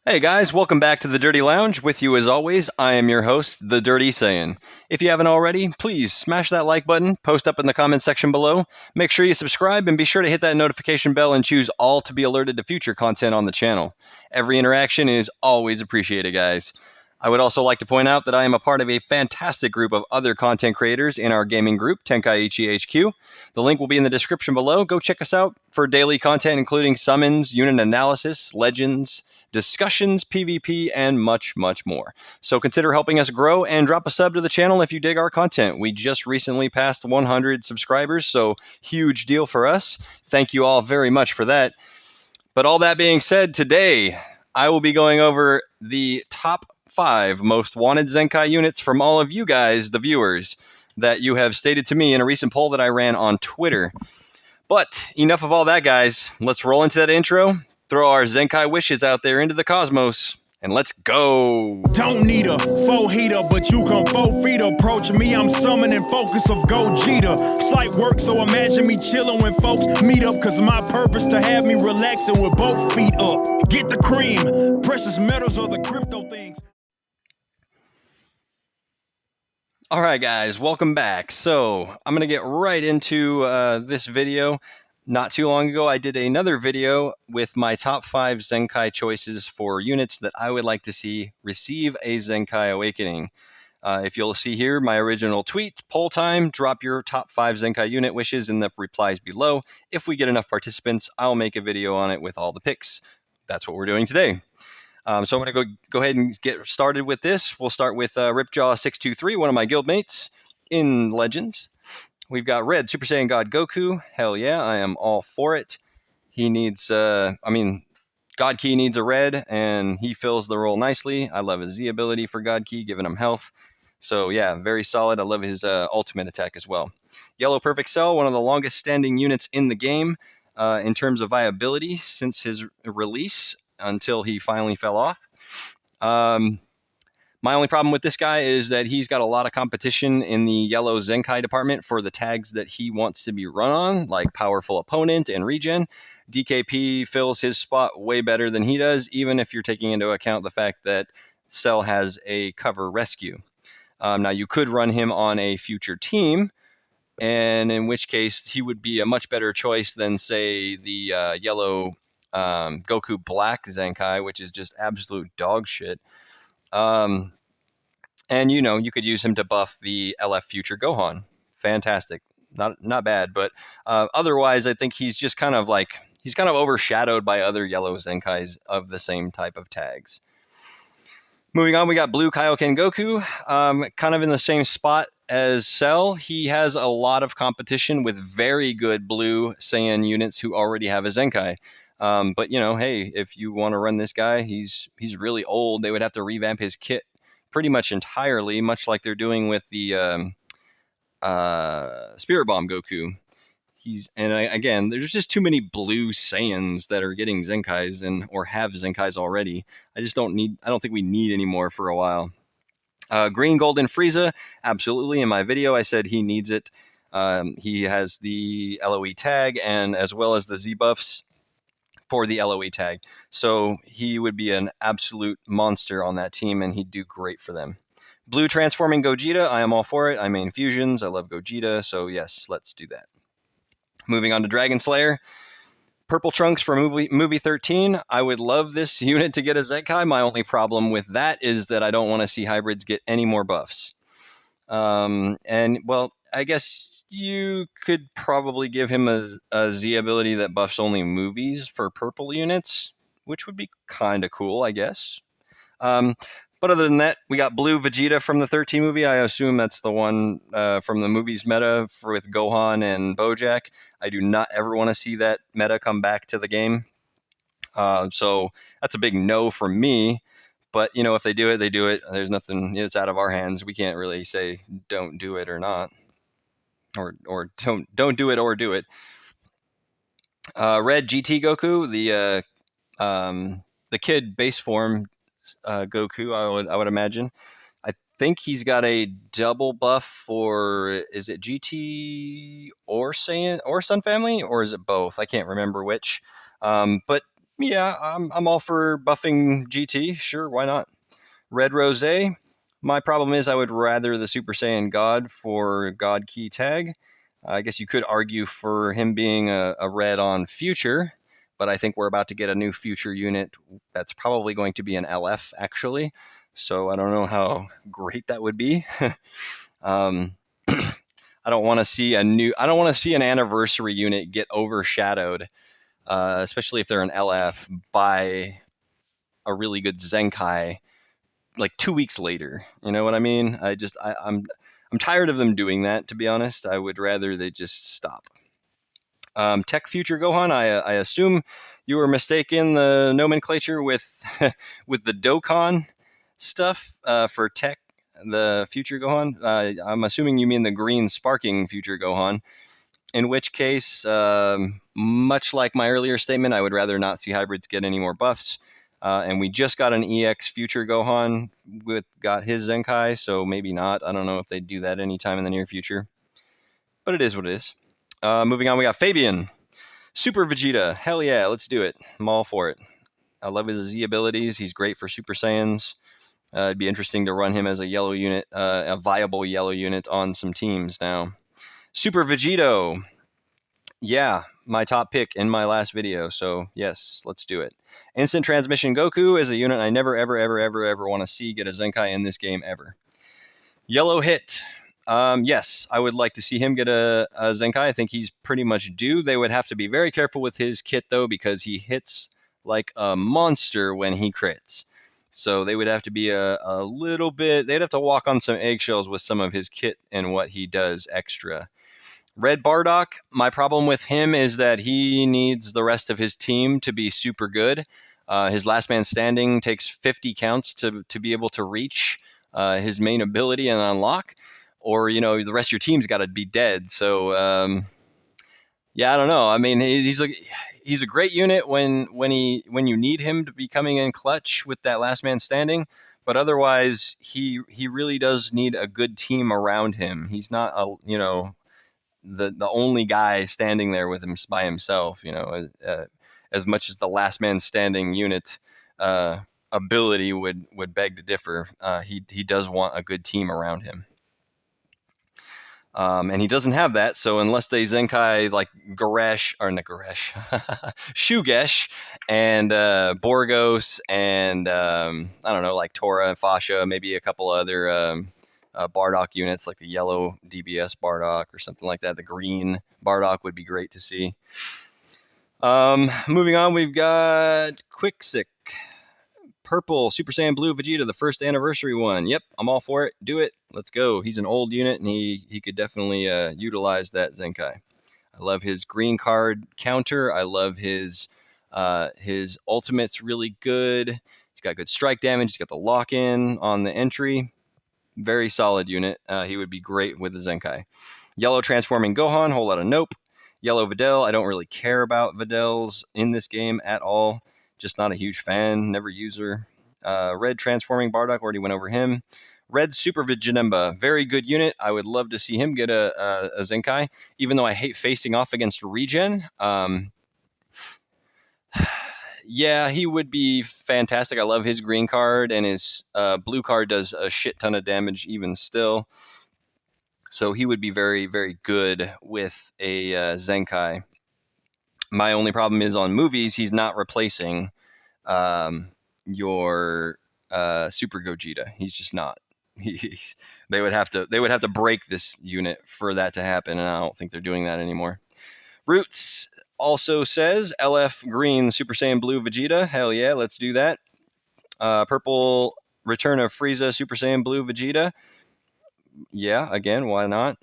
Hey guys, welcome back to the Dirty Lounge. With you as always, I am your host, the Dirty Saiyan. If you haven't already, please smash that like button, post up in the comments section below, make sure you subscribe, and be sure to hit that notification bell and choose all to be alerted to future content on the channel. Every interaction is always appreciated, guys. I would also like to point out that I am a part of a fantastic group of other content creators in our gaming group, TenkaichiHQ. The link will be in the description below. Go check us out for daily content including summons, unit analysis, legends, discussions, PvP, and much, much more. So consider helping us grow and drop a sub to the channel if you dig our content. We just recently passed 100 subscribers, so huge deal for us. Thank you all very much for that. But all that being said, today I will be going over the top 5 most wanted Zenkai units from all of you guys, the viewers, that you have stated to me in a recent poll that I ran on Twitter. But enough of all that, guys. Let's roll into that intro, throw our Zenkai wishes out there into the cosmos, and let's go. Don't need a faux heater, but you come 4 feet approach me. I'm summoning focus of Gogeta. Slight work, so imagine me chilling when folks meet up. Cause my purpose to have me relaxing with both feet up. Get the cream, precious metals or the crypto things. All right, guys, welcome back. So I'm going to get right into this video. Not too long ago, I did another video with my top 5 Zenkai choices for units that I would like to see receive a Zenkai Awakening. If you'll see here, my original tweet, poll time, drop your top 5 Zenkai unit wishes in the replies below. If we get enough participants, I'll make a video on it with all the picks. That's what we're doing today. So I'm going to go ahead and get started with this. We'll start with Ripjaw623, one of my guildmates in Legends. We've got Red Super Saiyan God Goku. Hell yeah, I am all for it. He needs, God Ki needs a red, and he fills the role nicely. I love his Z ability for God Ki, giving him health. So yeah, very solid. I love his ultimate attack as well. Yellow Perfect Cell, one of the longest standing units in the game in terms of viability since his release until he finally fell off. My only problem with this guy is that he's got a lot of competition in the yellow Zenkai department for the tags that he wants to be run on, like Powerful Opponent and Regen. DKP fills his spot way better than he does, even if you're taking into account the fact that Cell has a cover rescue. Now, you could run him on a future team, and in which case he would be a much better choice than, say, the yellow Goku Black Zenkai, which is just absolute dog shit. And you could use him to buff the LF Future Gohan. Fantastic, not bad. But otherwise, I think he's just kind of overshadowed by other yellow Zenkais of the same type of tags. Moving on, we got Blue Kaioken Goku, kind of in the same spot as Cell. He has a lot of competition with very good Blue Saiyan units who already have a Zenkai. But hey, if you want to run this guy, he's really old. They would have to revamp his kit pretty much entirely, much like they're doing with the Spirit Bomb Goku. Again, there's just too many Blue Saiyans that are getting Zenkais or have Zenkais already. I don't think we need any more for a while. Green Golden Frieza, absolutely. In my video, I said he needs it. He has the LOE tag and as well as the Z buffs for the LOE tag. So he would be an absolute monster on that team, and he'd do great for them. Blue Transforming Gogeta, I am all for it. I main fusions. I love Gogeta, so yes, let's do that. Moving on to Dragon Slayer. Purple Trunks for movie 13. I would love this unit to get a Zenkai. My only problem with that is that I don't want to see hybrids get any more buffs. I guess you could probably give him a Z ability that buffs only movies for purple units, which would be kind of cool, I guess. But other than that, we got Blue Vegeta from the 13 movie. I assume that's the one from the movies meta with Gohan and Bojack. I do not ever want to see that meta come back to the game. So that's a big no from me. But, if they do it, they do it. There's nothing, it's out of our hands. We can't really say don't do it or not. Or don't do it or do it. Red Gt Goku, the kid base form Goku, I would imagine. I think he's got a double buff for, is it GT or Saiyan or Sun Family, or is it both? I can't remember which. But Yeah, I'm all for buffing GT. Sure, why not? Red Rose. My problem is I would rather the Super Saiyan God for God Key Tag. I guess you could argue for him being a red on Future, but I think we're about to get a new Future unit that's probably going to be an LF, actually. So I don't know how great that would be. um, I don't want to see I don't want to see an anniversary unit get overshadowed, especially if they're an LF, by a really good Zenkai like 2 weeks later. You know what I mean? I'm tired of them doing that. To be honest, I would rather they just stop. Tech Future Gohan. I assume you were mistaken the nomenclature with with the Dokkan stuff for Tech the Future Gohan. I'm assuming you mean the green sparking Future Gohan. In which case, much like my earlier statement, I would rather not see hybrids get any more buffs. And we just got an EX Future Gohan got his Zenkai, so maybe not. I don't know if they'd do that anytime in the near future. But it is what it is. Moving on, we got Fabian. Super Vegeta. Hell yeah, let's do it. I'm all for it. I love his Z abilities. He's great for Super Saiyans. It'd be interesting to run him as a yellow unit, a viable yellow unit on some teams now. Super Vegito. Yeah, my top pick in my last video. So yes, let's do it. Instant Transmission Goku is a unit I never, ever, ever, ever, ever want to see get a Zenkai in this game ever. Yellow Hit. Yes, I would like to see him get a Zenkai. I think he's pretty much due. They would have to be very careful with his kit, though, because he hits like a monster when he crits. So they would have to be a little bit, they'd have to walk on some eggshells with some of his kit and what he does extra. Red Bardock, my problem with him is that he needs the rest of his team to be super good. His last man standing takes 50 counts to be able to reach his main ability and unlock, or the rest of your team's got to be dead. So yeah, I don't know. I mean, he's a great unit when you need him to be coming in clutch with that last man standing. But otherwise, he really does need a good team around him. He's not the only guy standing there with him by himself. As much as the last man standing unit ability would beg to differ, he does want a good team around him. And he doesn't have that, so unless they Zenkai like Goresh, or not Goresh, Shugesh, and Borgos, and I don't know, like Tora and Fasha, maybe a couple other Bardock units, like the yellow DBS Bardock or something like that. The green Bardock would be great to see. Moving on, we've got Quicksick. Purple Super Saiyan Blue Vegeta, the first anniversary one. Yep, I'm all for it. Do it. Let's go. He's an old unit, and he could definitely utilize that Zenkai. I love his green card counter. I love his ultimate's really good. He's got good strike damage. He's got the lock-in on the entry. Very solid unit. He would be great with the Zenkai. Yellow Transforming Gohan, whole lot of nope. Yellow Videl, I don't really care about Videls in this game at all. Just not a huge fan, never user. Red Transforming Bardock, already went over him. Red Super Viginemba, very good unit. I would love to see him get a Zenkai, even though I hate facing off against Regen. Yeah, he would be fantastic. I love his green card, and his blue card does a shit ton of damage even still. So he would be very, very good with a Zenkai. My only problem is on movies, he's not replacing your Super Gogeta. He's just not. They would have to break this unit for that to happen, and I don't think they're doing that anymore. Roots also says LF Green Super Saiyan Blue Vegeta. Hell yeah, let's do that. Purple Return of Frieza Super Saiyan Blue Vegeta. Yeah, again, why not?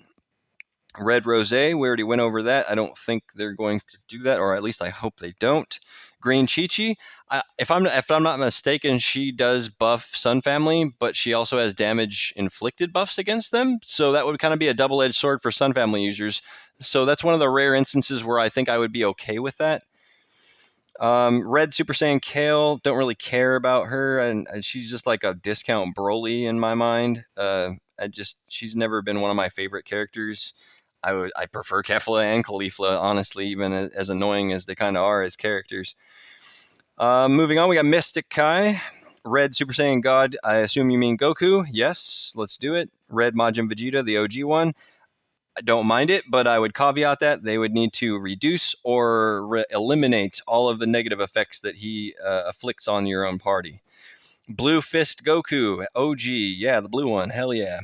Red Rose, we already went over that. I don't think they're going to do that, or at least I hope they don't. Green Chi-Chi, if I'm not mistaken, she does buff Sun Family, but she also has damage inflicted buffs against them. So that would kind of be a double-edged sword for Sun Family users. So that's one of the rare instances where I think I would be okay with that. Red Super Saiyan Kale, don't really care about her, and she's just like a discount Broly in my mind. She's never been one of my favorite characters. I prefer Kefla and Caulifla, honestly, even as annoying as they kind of are as characters. Moving on, we got Mystic Kai. Red Super Saiyan God, I assume you mean Goku. Yes, let's do it. Red Majin Vegeta, the OG one. I don't mind it, but I would caveat that they would need to reduce or eliminate all of the negative effects that he afflicts on your own party. Blue Fist Goku, OG, yeah, the blue one, hell yeah.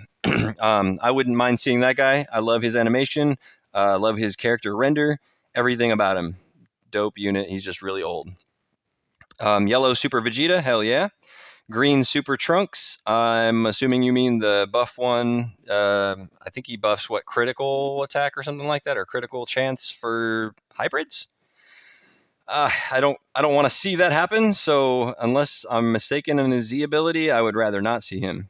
I wouldn't mind seeing that guy. I love his animation, love his character render, everything about him. Dope unit. He's just really old. Yellow Super Vegeta, hell yeah. Green Super Trunks, I'm assuming you mean the buff one. I think he buffs what, critical attack or something like that, or critical chance for hybrids. I don't want to see that happen. So unless I'm mistaken in his Z ability, I would rather not see him.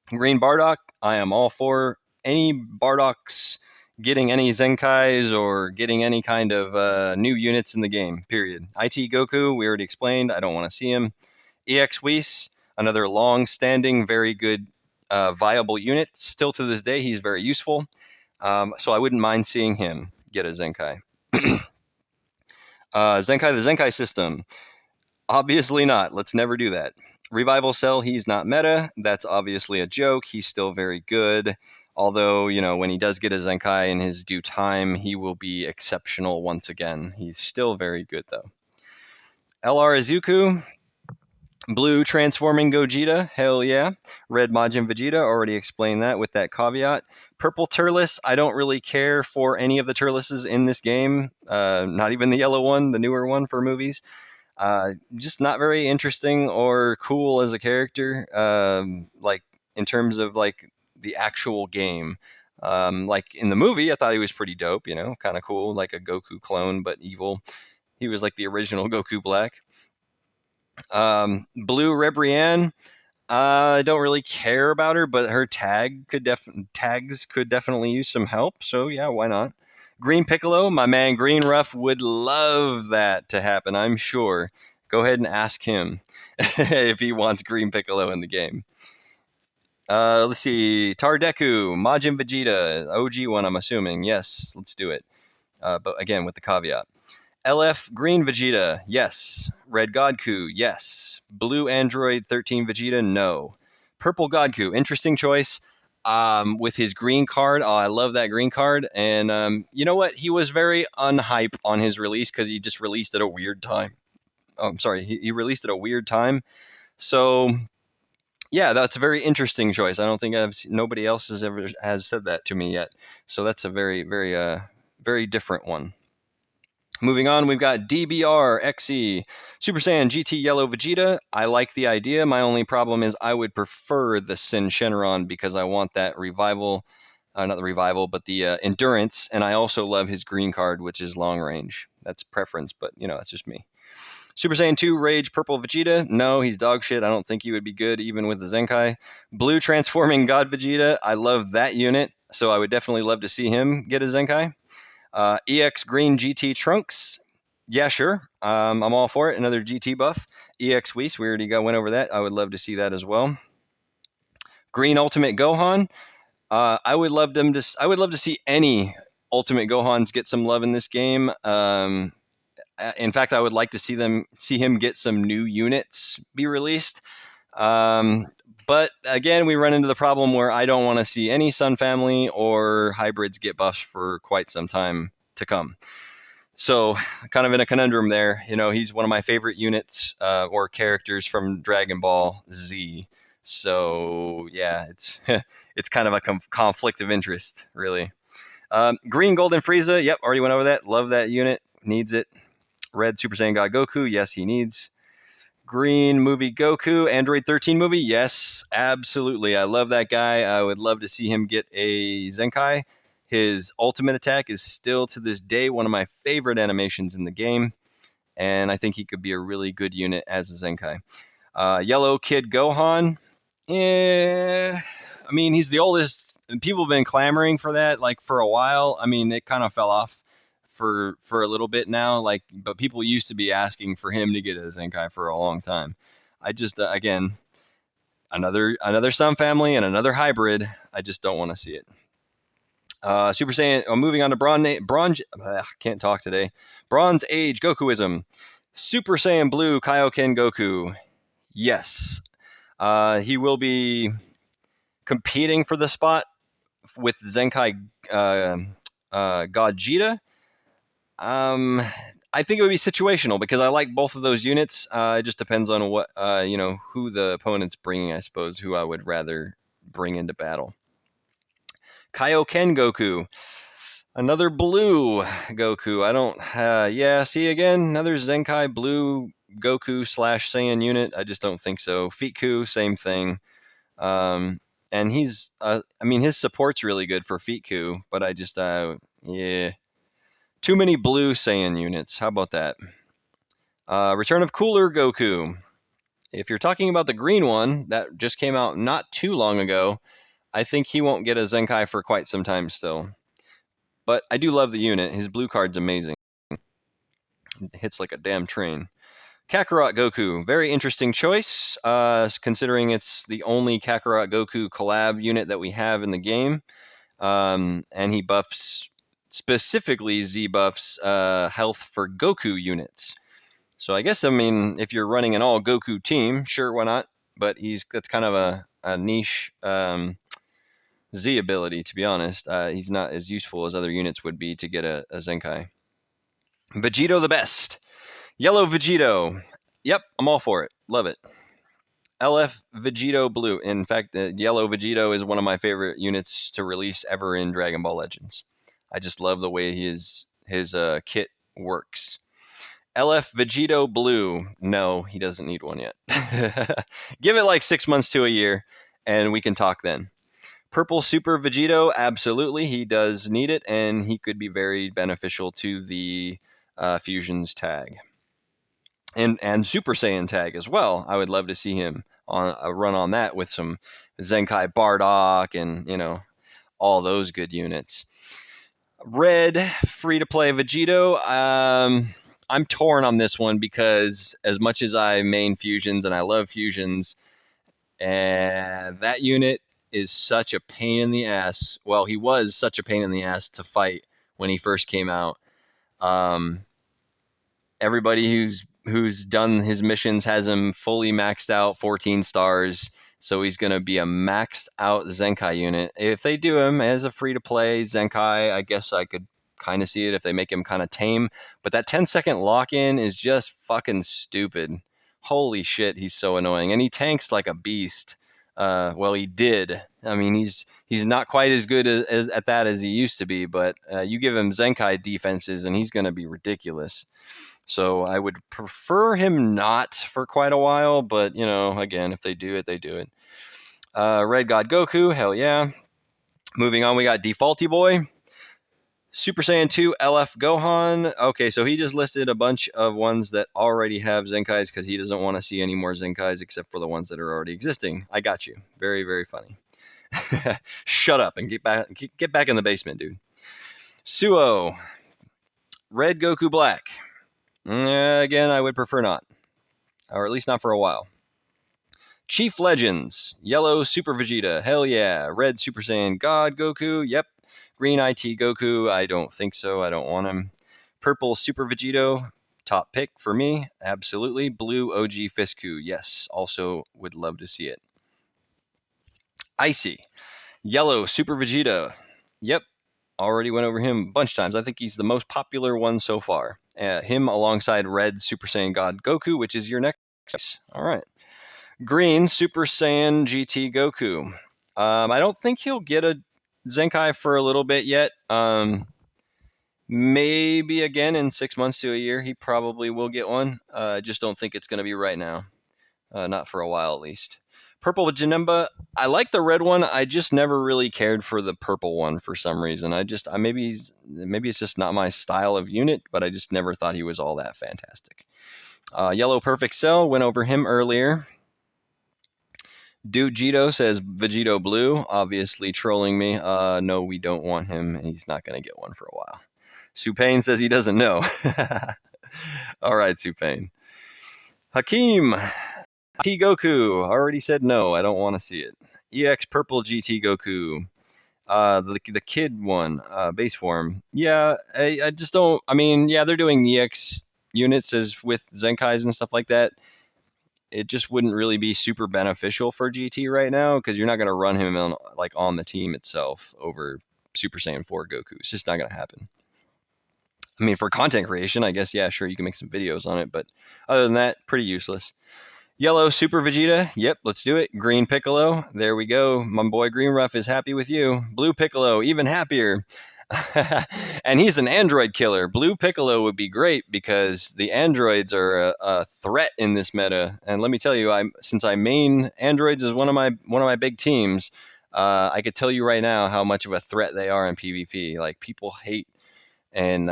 Green Bardock, I am all for any Bardocks getting any Zenkais or getting any kind of new units in the game. Period. IT Goku, we already explained. I don't want to see him. EX Whis, another long-standing, very good, viable unit. Still to this day, he's very useful. So I wouldn't mind seeing him get a Zenkai. Zenkai, the Zenkai system. Obviously not. Let's never do that. Revival Cell, he's not meta. That's obviously a joke. He's still very good. Although, when he does get a Zenkai in his due time, he will be exceptional once again. He's still very good, though. LR Izuku, Blue transforming Gogeta, hell yeah. Red Majin Vegeta, already explained that with that caveat. Purple Turles, I don't really care for any of the Turleses in this game. Not even the yellow one, the newer one for movies. Just not very interesting or cool as a character. Like in terms of like the actual game. Like in the movie, I thought he was pretty dope. Kind of cool, like a Goku clone but evil. He was like the original Goku Black. Blue Rebrianne, I don't really care about her, but her tags could definitely use some help. So yeah, why not? Green Piccolo, my man Green Ruff would love that to happen, I'm sure. Go ahead and ask him if he wants Green Piccolo in the game. Let's see. Tardeku, Majin Vegeta, OG one, I'm assuming. Yes, let's do it. But again, with the caveat. LF Green Vegeta, yes. Red Goku, yes. Blue Android 13 Vegeta, no. Purple Goku, interesting choice. With his green card, I love that green card. And you know what? He was very unhype on his release because he just released at a weird time. Oh, I'm sorry, he released at a weird time. So yeah, that's a very interesting choice. I don't think nobody else has said that to me yet. So that's a very, very, very different one. Moving on, we've got DBR XE Super Saiyan GT Yellow Vegeta. I like the idea. My only problem is I would prefer the Sin Shenron because I want that revival, not the revival, but the endurance. And I also love his green card, which is long range. That's preference, but that's just me. Super Saiyan 2 Rage Purple Vegeta. No, he's dog shit. I don't think he would be good even with the Zenkai. Blue Transforming God Vegeta. I love that unit, so I would definitely love to see him get a Zenkai. EX Green GT Trunks. Yeah, sure. I'm all for it. Another GT buff. EX Whis. We already went over that. I would love to see that as well. Green Ultimate Gohan. I would love to see any Ultimate Gohans get some love in this game. In fact, I would like to see him get some new units be released. But again, we run into the problem where I don't want to see any Sun Family or hybrids get buffs for quite some time to come. So kind of in a conundrum there. He's one of my favorite units or characters from Dragon Ball Z. So yeah, it's it's kind of a conflict of interest, really. Green Golden Frieza. Yep, already went over that. Love that unit. Needs it. Red Super Saiyan God Goku. Yes, he needs. Green movie Goku, Android 13 movie. Yes, absolutely. I love that guy. I would love to see him get a Zenkai. His ultimate attack is still to this day one of my favorite animations in the game. And I think he could be a really good unit as a Zenkai. Yellow Kid Gohan. Yeah, I mean, he's the oldest. People have been clamoring for that like for a while. I mean, it kind of fell off for a little bit now, but people used to be asking for him to get a Zenkai for a long time. I just again, another Sun Family and another hybrid. I just don't want to see it. Super Saiyan. Moving on to Bronze. Can't talk today. Bronze Age Gokuism. Super Saiyan Blue Kaioken Goku. Yes. He will be competing for the spot with Zenkai Gogeta. I think it would be situational because I like both of those units. It just depends on what who the opponent's bringing. I suppose who I would rather bring into battle. Kaioken Goku, another blue Goku. I don't. See again another Zenkai blue Goku / Saiyan unit. I just don't think so. Feetku, same thing. And he's. His support's really good for Feetku, but I just. Too many blue Saiyan units. How about that? Return of Cooler Goku. If you're talking about the green one that just came out not too long ago, I think he won't get a Zenkai for quite some time still. But I do love the unit. His blue card's amazing. It hits like a damn train. Kakarot Goku. Very interesting choice, considering it's the only Kakarot Goku collab unit that we have in the game. And he buffs, specifically Z buffs, health for Goku units. So I guess, if you're running an all Goku team, sure, why not? But that's kind of a niche Z ability, to be honest. He's not as useful as other units would be to get a Zenkai. Vegito the best. Yellow Vegito. Yep, I'm all for it. Love it. LF Vegito Blue. In fact, Yellow Vegito is one of my favorite units to release ever in Dragon Ball Legends. I just love the way his kit works. LF Vegito Blue. No, he doesn't need one yet. Give it like 6 months to a year, and we can talk then. Purple Super Vegito, absolutely. He does need it, and he could be very beneficial to the Fusions tag. And Super Saiyan tag as well. I would love to see him on a run on that with some Zenkai Bardock and, all those good units. Red free-to-play Vegito. I'm torn on this one because as much as I main Fusions and I love Fusions, that unit is such a pain in the ass. Well, he was such a pain in the ass to fight when he first came out. Everybody who's done his missions has him fully maxed out, 14 stars. So he's going to be a maxed out Zenkai unit. If they do him as a free-to-play Zenkai, I guess I could kind of see it if they make him kind of tame. But that 10-second lock-in is just fucking stupid. Holy shit, he's so annoying. And he tanks like a beast. Well, he did. He's not quite as good as at that as he used to be. But you give him Zenkai defenses, and he's going to be ridiculous. So I would prefer him not for quite a while, but, again, if they do it, they do it. Red God Goku, hell yeah. Moving on, we got Defaulty Boy. Super Saiyan 2 LF Gohan. Okay, so he just listed a bunch of ones that already have Zenkais because he doesn't want to see any more Zenkais except for the ones that are already existing. I got you. Very, very funny. Shut up and get back in the basement, dude. Suo. Red Goku Black. Again, I would prefer not. Or at least not for a while. Chief Legends. Yellow Super Vegeta. Hell yeah. Red Super Saiyan God Goku. Yep. Green IT Goku. I don't think so. I don't want him. Purple Super Vegito. Top pick for me. Absolutely. Blue OG Fisku. Yes. Also would love to see it. Icy. Yellow Super Vegeta. Yep. Already went over him a bunch of times. I think he's the most popular one so far. Him alongside Red Super Saiyan God Goku, which is your next. All right. Green Super Saiyan GT Goku. I don't think he'll get a Zenkai for a little bit yet. Maybe again in 6 months to a year, he probably will get one. I just don't think it's going to be right now. Not for a while, at least. Purple Janemba. I like the red one. I just never really cared for the purple one for some reason. Maybe it's just not my style of unit, but I just never thought he was all that fantastic. Yellow Perfect Cell. Went over him earlier. Dude Gito says Vegito Blue, obviously trolling me. No, we don't want him. He's not going to get one for a while. Supain says he doesn't know. All right, Supain. Hakeem. T Goku. Already said no. I don't want to see it. EX Purple GT Goku. The kid one. Base form. Yeah, I just don't. Yeah, they're doing EX units as with Zenkais and stuff like that, it just wouldn't really be super beneficial for GT right now because you're not going to run him on the team itself over Super Saiyan 4 Goku. It's just not going to happen. I mean, for content creation, I guess, yeah, sure, you can make some videos on it, but other than that, pretty useless. Yellow Super Vegeta. Yep, let's do it. Green Piccolo. There we go. My boy Green Ruff is happy with you. Blue Piccolo, even happier. And he's an android killer. Blue Piccolo would be great because the androids are a threat in this meta. And let me tell you, since I main androids as one of my big teams, I could tell you right now how much of a threat they are in PvP. Like, people hate, and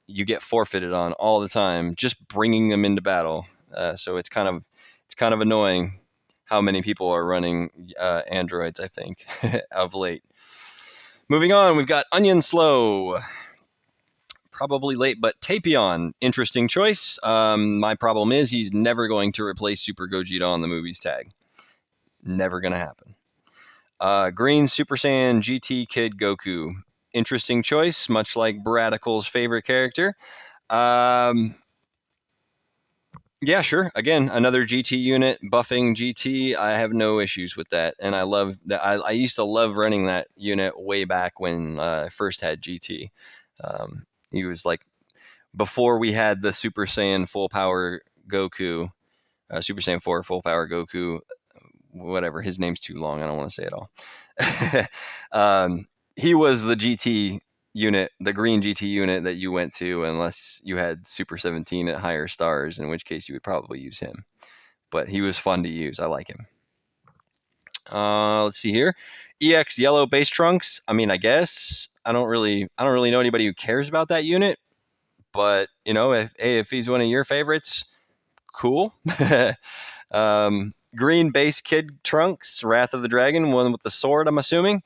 you get forfeited on all the time just bringing them into battle. So it's kind of annoying how many people are running androids, I think, of late. Moving on, we've got Onion Slow. Probably late, but Tapion, interesting choice. My problem is he's never going to replace Super Gogeta on the movies tag. Never going to happen. Green Super Saiyan GT Kid Goku. Interesting choice, much like Bradical's favorite character. Yeah, sure. Again, another GT unit buffing GT. I have no issues with that, and I love that. I used to love running that unit way back when I first had GT. He was like before we had the Super Saiyan Full Power Goku, Super Saiyan 4 Full Power Goku. Whatever, his name's too long. I don't want to say it all. He was the GT unit, the green GT unit that you went to, unless you had Super 17 at higher stars, in which case you would probably use him. But he was fun to use. I like him. Let's see here. EX Yellow Base Trunks. I mean, I guess I don't really know anybody who cares about that unit, but you know, if he's one of your favorites, cool. Green Base Kid Trunks, Wrath of the Dragon, one with the sword, I'm assuming.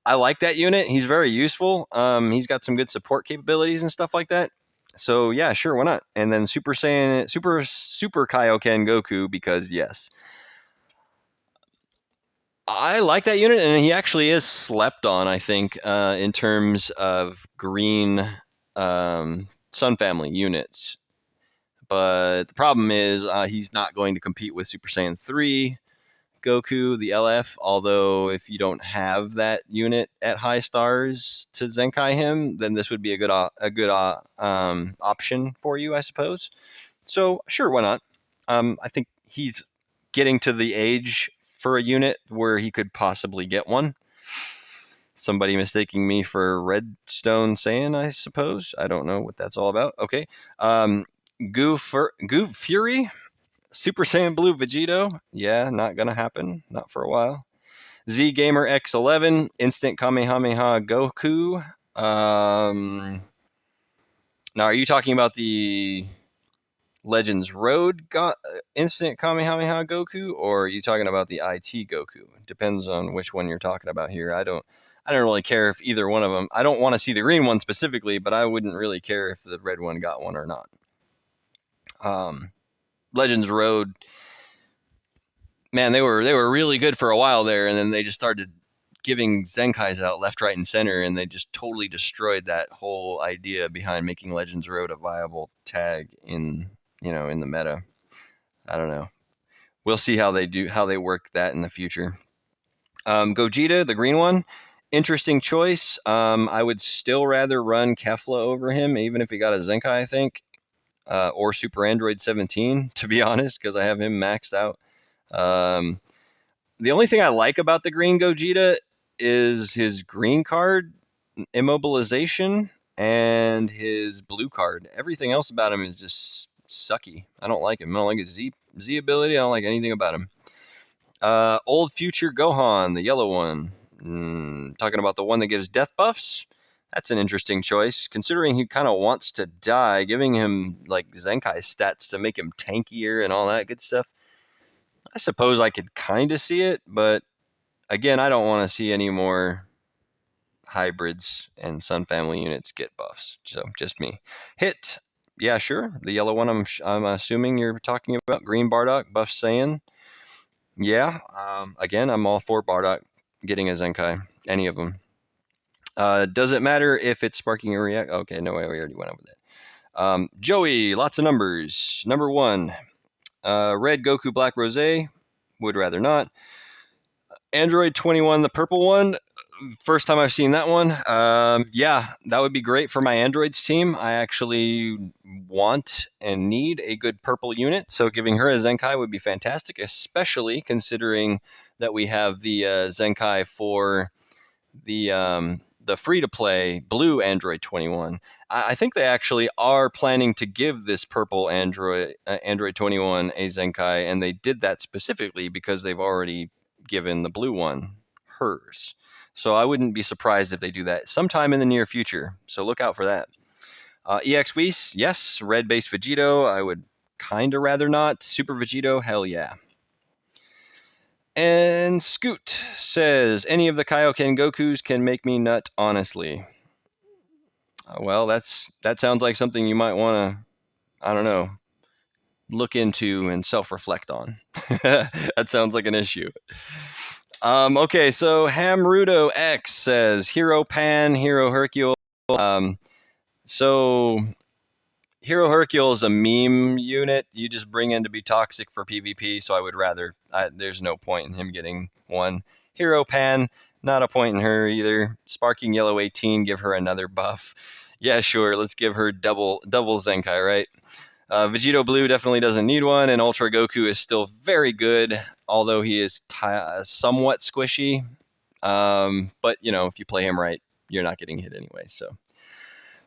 I like that unit. He's very useful. He's got some good support capabilities and stuff like that. So yeah, sure, why not? And then Super Kaioken Goku, because yes, I like that unit, and he actually is slept on, I think, in terms of green Sun Family units. But the problem is he's not going to compete with Super Saiyan 3 Goku, the LF, although if you don't have that unit at high stars to Zenkai him, then this would be a good option for you, I suppose. So sure, why not? I think he's getting to the age for a unit where he could possibly get one. Somebody mistaking me for Redstone Saiyan, I suppose. I don't know what that's all about. Okay. Goo Fury, Super Saiyan Blue Vegito. Yeah, not gonna happen. Not for a while. Z Gamer X11, Instant Kamehameha Goku. Now, are you talking about the Legends Road Instant Kamehameha Goku, or are you talking about the IT Goku? Depends on which one you're talking about here. I don't really care if either one of them. I don't want to see the green one specifically, but I wouldn't really care if the red one got one or not. Legends Road, man, they were really good for a while there, and then they just started giving Zenkais out left, right, and center, and they just totally destroyed that whole idea behind making Legends Road a viable tag in the meta. I don't know. We'll see how they work that in the future. Gogeta, the green one, interesting choice. I would still rather run Kefla over him, even if he got a Zenkai, I think, or Super Android 17, to be honest, because I have him maxed out. The only thing I like about the green Gogeta is his green card immobilization and his blue card. Everything else about him is just sucky. I don't like him. I don't like his Z ability. I don't like anything about him. Old Future Gohan, the yellow one. Talking about the one that gives death buffs. That's an interesting choice, considering he kind of wants to die. Giving him like Zenkai stats to make him tankier and all that good stuff. I suppose I could kind of see it, but again, I don't want to see any more hybrids and Sun Family units get buffs. So just me. Hit, yeah, sure. The yellow one, I'm assuming you're talking about. Green Bardock, buff Saiyan. Yeah. Again, I'm all for Bardock getting a Zenkai. Any of them. Does it matter if it's sparking a react? Okay, no, we already went over that. Joey, lots of numbers. Number 1, red Goku Black Rose. Would rather not. Android 21, the purple one. First time I've seen that one. Yeah, that would be great for my Androids team. I actually want and need a good purple unit, so giving her a Zenkai would be fantastic, especially considering that we have the Zenkai for the free-to-play blue Android 21. I think they actually are planning to give this purple Android 21 a Zenkai, and they did that specifically because they've already given the blue one hers. So I wouldn't be surprised if they do that sometime in the near future. So look out for that. EX Whis, yes. Red base Vegito, I would kind of rather not. Super Vegito, hell yeah. And Scoot says, any of the Kaioken Gokus can make me nut, honestly. Well, that sounds like something you might want to, I don't know, look into and self-reflect on. That sounds like an issue. Okay, so Hamrudo X says, Hero Pan, Hero Hercule. So Hero Hercule is a meme unit you just bring in to be toxic for PvP, so I would rather, there's no point in him getting one. Hero Pan, not a point in her either. Sparking Yellow 18, give her another buff. Yeah, sure, let's give her double Zenkai, right? Vegito Blue definitely doesn't need one, and Ultra Goku is still very good, although he is somewhat squishy. But, you know, if you play him right, you're not getting hit anyway, so.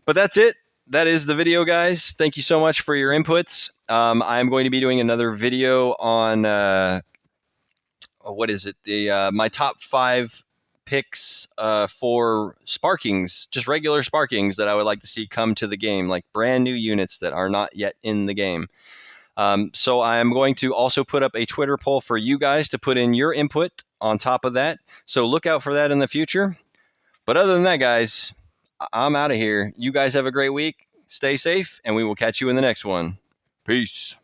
But that's it. That is the video, guys. Thank you so much for your inputs. I'm going to be doing another video on what is it? My top 5 picks for Sparkings, just regular Sparkings that I would like to see come to the game, like brand new units that are not yet in the game. So I'm going to also put up a Twitter poll for you guys to put in your input on top of that. So look out for that in the future. But other than that, guys, I'm out of here. You guys have a great week. Stay safe, and we will catch you in the next one. Peace.